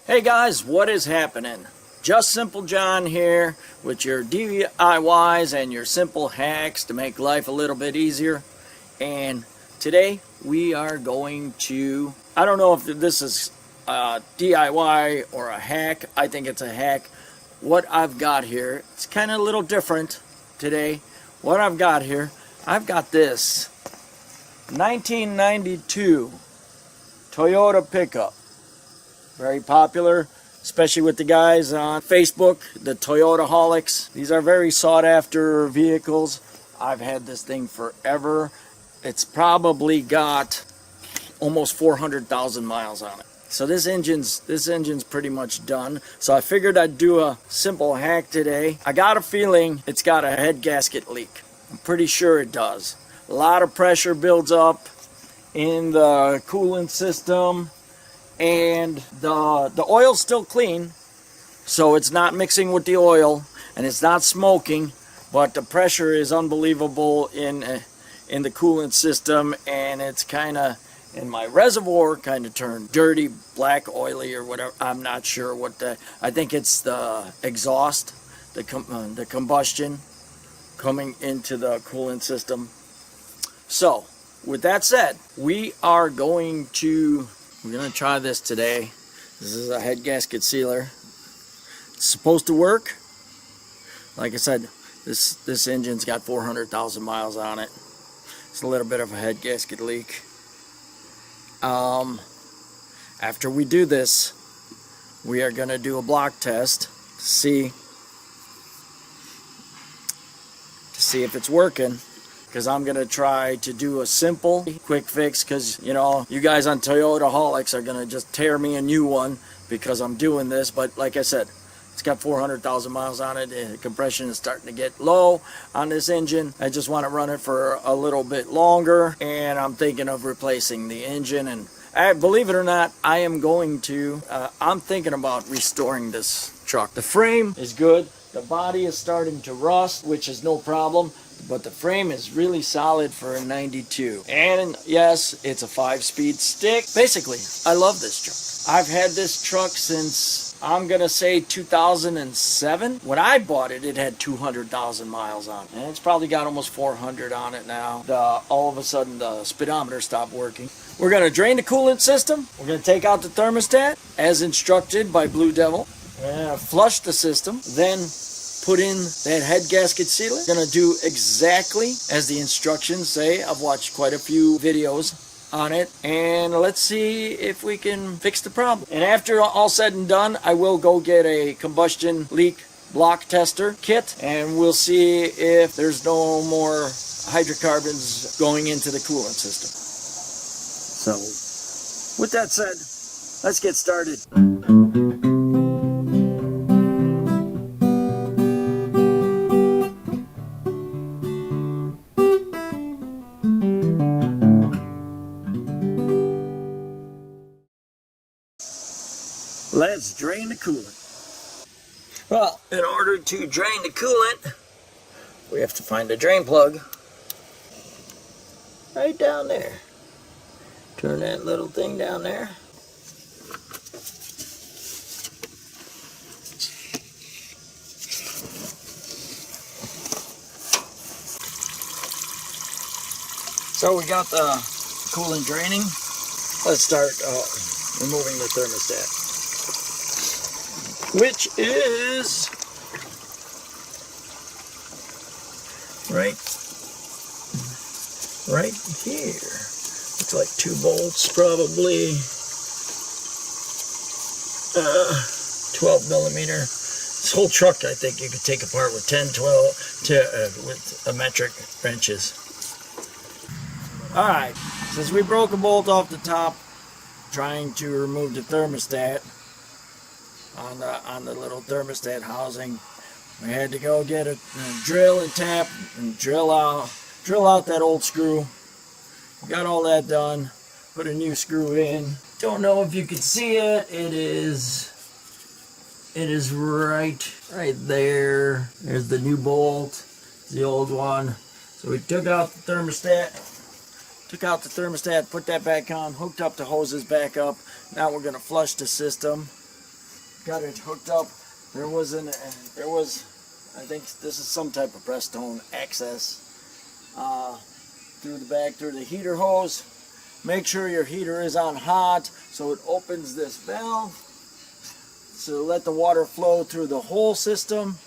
Hey guys, what is happening? Just Simple John here with your DIYs and your simple hacks to make life a little bit easier. And today we are going to, I don't know if this is a DIY or a hack. I think it's a hack. What I've got here, it's kind of a little different today. What I've got here, I've got this 1992 Toyota pickup. Very popular, especially with the guys on Facebook, the Toyota holics. These are very sought after vehicles. I've had this thing forever. It's probably got almost 400,000 miles on it. So this engine's pretty much done. So I figured I'd do a simple hack today. I got a feeling it's got a head gasket leak. I'm pretty sure it does. A lot of pressure builds up in the coolant system. And the oil's still clean, so it's not mixing with the oil and it's not smoking, but the pressure is unbelievable in the coolant system, and it's kind of in my reservoir kind of turned dirty, black, oily, or whatever. I'm not sure what I think it's the exhaust, the combustion coming into the coolant system. So with that said, we're going to try this today. This is a head gasket sealer. It's supposed to work. Like I said, this engine's got 400,000 miles on it. It's a little bit of a head gasket leak. After we do this, we are going to do a block test to see if it's working. Because I'm going to try to do a simple, quick fix, because, you know, you guys on Toyota holics are going to just tear me a new one because I'm doing this. But like I said, it's got 400,000 miles on it, and the compression is starting to get low on this engine. I just want to run it for a little bit longer, and I'm thinking of replacing the engine. And believe it or not, I'm thinking about restoring this truck. The frame is good. The body is starting to rust, which is no problem. But the frame is really solid for a 92. And yes, it's a 5-speed stick. Basically, I love this truck. I've had this truck since, I'm going to say 2007. When I bought it, it had 200,000 miles on it. And it's probably got almost 400 on it now. All of a sudden, the speedometer stopped working. We're going to drain the coolant system. We're going to take out the thermostat, as instructed by Blue Devil. We're going to flush the system. Then put in that head gasket sealer. Gonna do exactly as the instructions say. I've watched quite a few videos on it, and let's see if we can fix the problem. And after all said and done, I will go get a combustion leak block tester kit, and we'll see if there's no more hydrocarbons going into the coolant system. So with that said, let's get started. Let's drain the coolant. Well, in order to drain the coolant, we have to find a drain plug right down there. Turn that little thing down there. So we got the coolant draining. Let's start removing the thermostat, which is right here. It's like 2 bolts, probably 12 millimeter. This whole truck, I think you could take apart with 10, 12 with a metric wrenches. All right, since we broke a bolt off the top, trying to remove the thermostat on the little thermostat housing, we had to go get a drill and tap and drill out that old screw. Got all that done. Put a new screw in. Don't know if you can see it. It is right there. There's the new bolt. The old one. So we took out the thermostat. Put that back on, hooked up the hoses back up. Now we're going to flush the system. got it hooked up. There was, I think this is some type of Prestone access through the back, through the heater hose. Make sure your heater is on hot, so it opens this valve. So let the water flow through the whole system.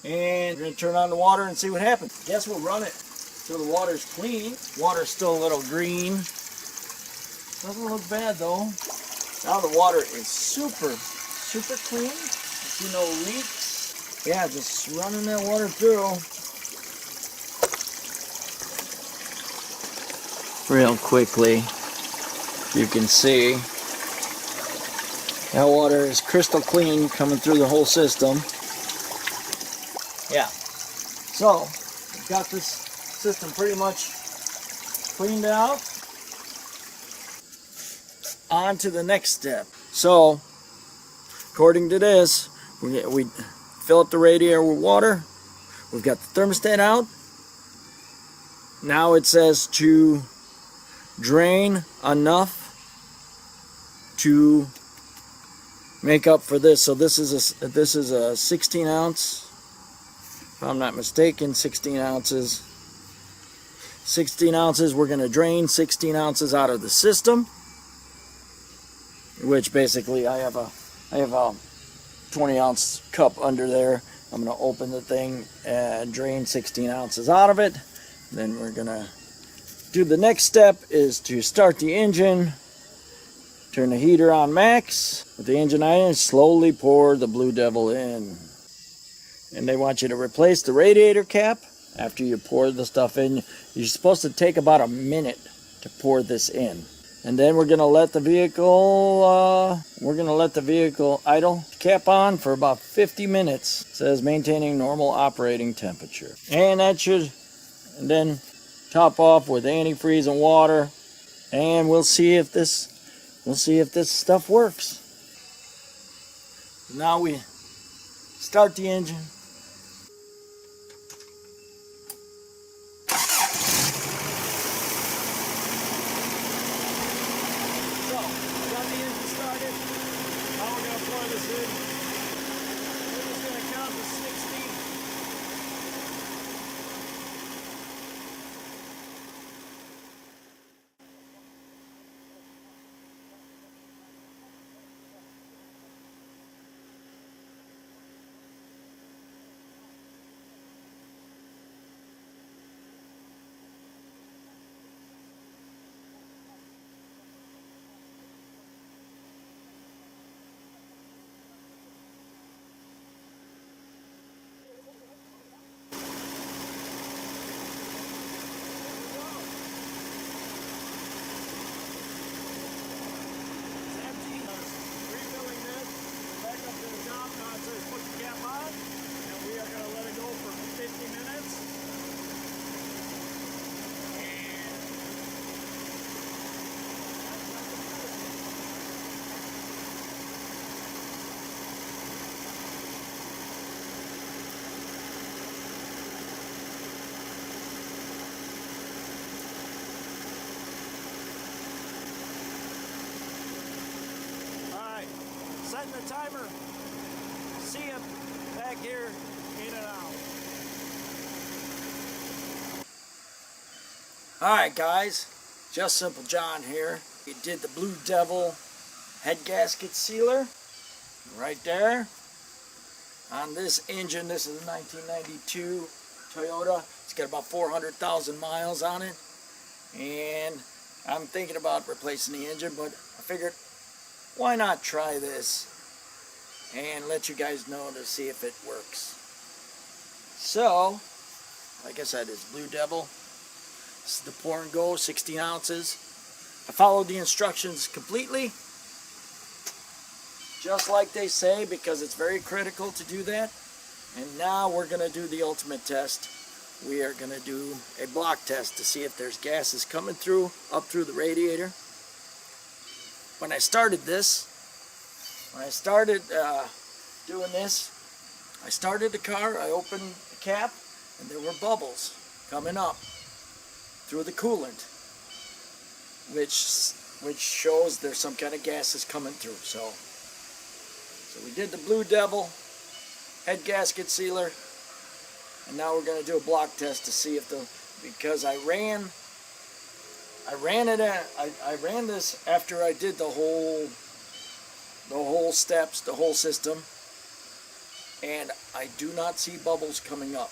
And we're gonna turn on the water and see what happens. Guess we'll run it till the water's clean. Water's still a little green. Doesn't look bad though. Now the water is super clean. See no leaks. Yeah, just running that water through. Real quickly, you can see that water is crystal clean coming through the whole system. Yeah, so we've got this system pretty much cleaned out. On to the next step. So, according to this, we fill up the radiator with water. We've got the thermostat out. Now it says to drain enough to make up for this. So this is a 16 ounce, if I'm not mistaken, 16 ounces. 16 ounces, we're going to drain 16 ounces out of the system, which basically I have a 20 ounce cup under there. I'm going to open the thing and drain 16 ounces out of it. Then we're going to do the next step is to start the engine, turn the heater on max. With the engine on, slowly pour the Blue Devil in. And they want you to replace the radiator cap after you pour the stuff in. You're supposed to take about a minute to pour this in. And then we're gonna let the vehicle idle cap on for about 50 minutes. It says maintaining normal operating temperature. And then top off with antifreeze and water, and we'll see if this stuff works. Now we start the engine. So, got the engine started. Now we're going to pour this in. We're just going to count to 60. Setting the timer. See you back here in an hour. Alright guys, Just Simple John here. We did the Blue Devil head gasket sealer right there on this engine. This is a 1992 Toyota. It's got about 400,000 miles on it, and I'm thinking about replacing the engine, but I figured why not try this and let you guys know to see if it works. So, like I said, it's Blue Devil. This is the pour and go, 16 ounces. I followed the instructions completely, just like they say, because it's very critical to do that. And now we're going to do the ultimate test. We are going to do a block test to see if there's gases coming through, up through the radiator. When I started doing this, I started the car, I opened the cap, and there were bubbles coming up through the coolant, which shows there's some kind of gases coming through. So we did the Blue Devil head gasket sealer, and now we're going to do a block test to see if because I ran this after I did the whole steps, the whole system, and I do not see bubbles coming up.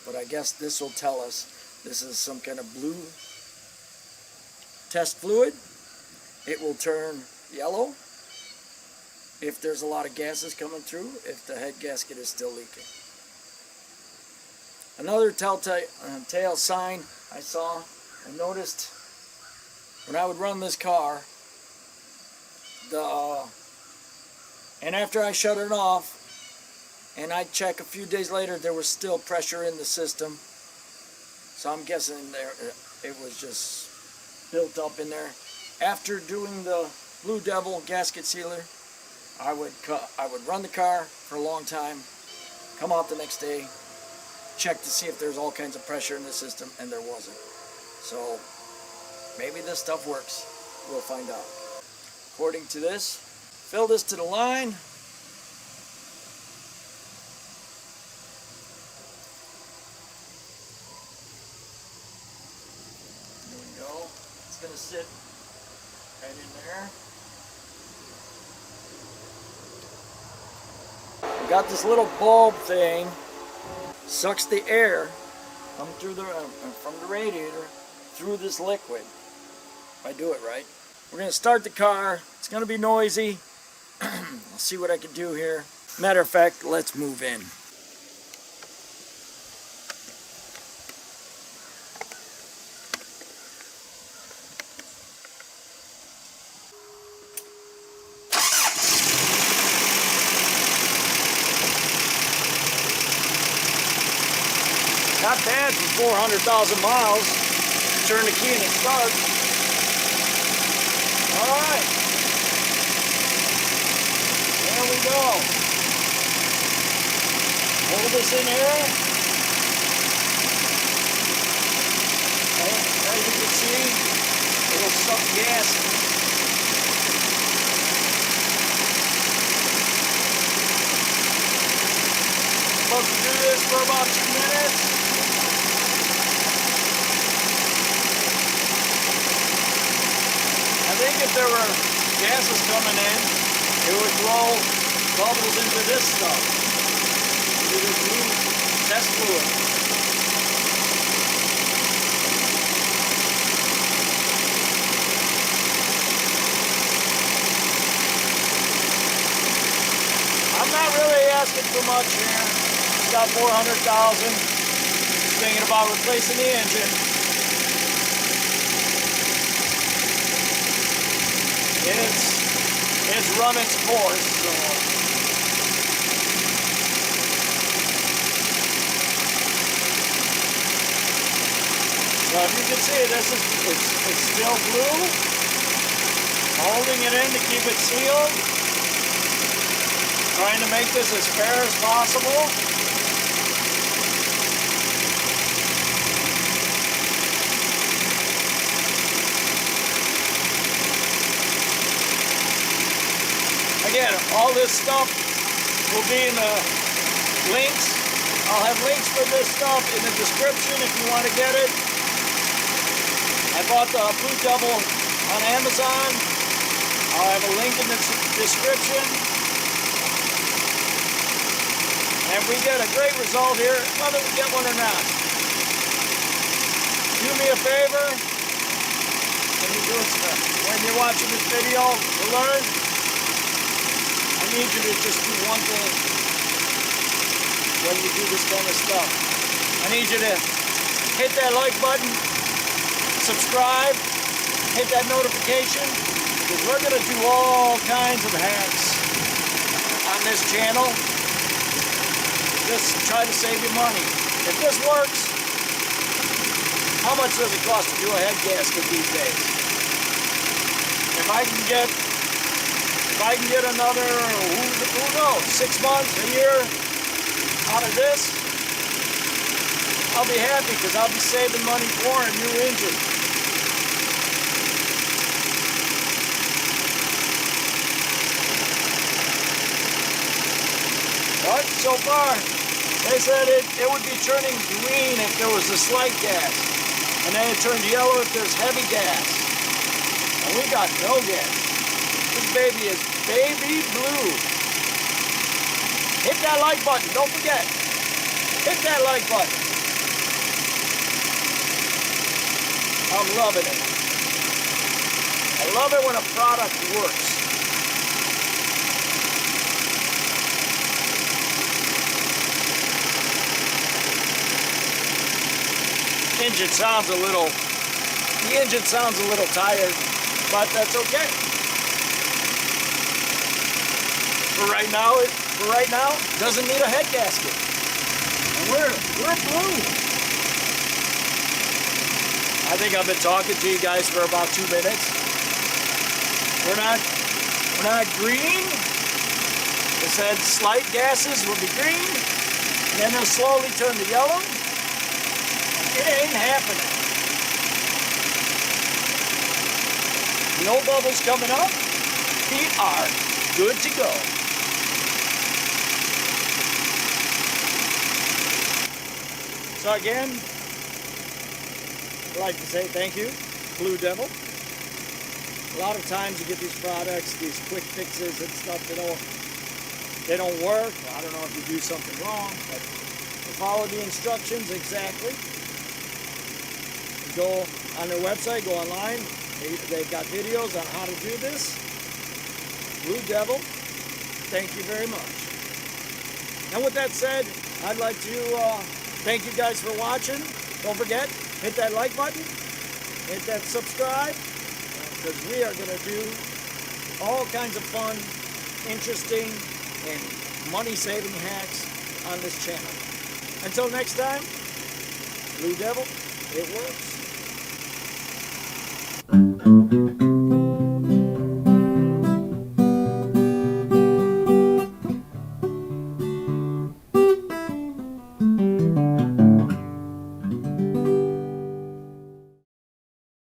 But I guess this will tell us this is some kind of blue test fluid. It will turn yellow if there's a lot of gases coming through, if the head gasket is still leaking. Another telltale sign I noticed when I would run this car, and after I shut it off, and I'd check a few days later, there was still pressure in the system. So I'm guessing it was just built up in there. After doing the Blue Devil gasket sealer, I would run the car for a long time, come out the next day, check to see if there's all kinds of pressure in the system, and there wasn't. So maybe this stuff works. We'll find out. According to this, fill this to the line. There we go. It's going to sit right in there. We got this little bulb thing, sucks the air from the radiator through this liquid. If I do it right. We're going to start the car. It's going to be noisy. I'll see what I can do here. Matter of fact, let's move in. Not bad for 400,000 miles. Turn the key and it starts. Alright. There we go. Hold this in here. And as you can see, it'll suck gas. Supposed to do this for about 2 minutes. I think if there were gases coming in, it would blow bubbles into this stuff, into this blue test fluid. I'm not really asking for much here. It's got 400,000. Thinking about replacing the engine. It's run its course, so if you can see, it's still blue. Holding it in to keep it sealed. Trying to make this as fair as possible. Again, all this stuff will be in the links. I'll have links for this stuff in the description if you want to get it. I bought the Blue Devil on Amazon. I'll have a link in the description. And we get a great result here, whether we get one or not. Do me a favor when you're watching this video to learn. I need you to just do one thing when you do this kind of stuff. I need you to hit that like button, subscribe, hit that notification, because we're going to do all kinds of hacks on this channel. Just try to save you money. If this works, how much does it cost to do a head gasket these days? If I can get another, who knows, 6 months, a year out of this, I'll be happy because I'll be saving money for a new engine. But so far, they said it would be turning green if there was a slight gas. And then it turned yellow if there's heavy gas. And we got no gas. This baby is baby blue. Hit that like button, don't forget. Hit that like button. I'm loving it. I love it when a product works. The engine sounds a little tired, but that's okay. For right now, it doesn't need a head gasket. And we're blue. I think I've been talking to you guys for about 2 minutes. We're not green. It said slight gases will be green, and then they'll slowly turn to yellow. It ain't happening. No bubbles coming up. We are good to go. So again, I'd like to say thank you, Blue Devil. A lot of times you get these products, these quick fixes and stuff, they don't work. I don't know if you do something wrong, but you follow the instructions exactly. You go on their website, go online. They've got videos on how to do this. Blue Devil, thank you very much. And with that said, I'd like to thank you guys for watching. Don't forget, hit that like button, hit that subscribe, because we are going to do all kinds of fun, interesting, and money-saving hacks on this channel. Until next time, Blue Devil, it works.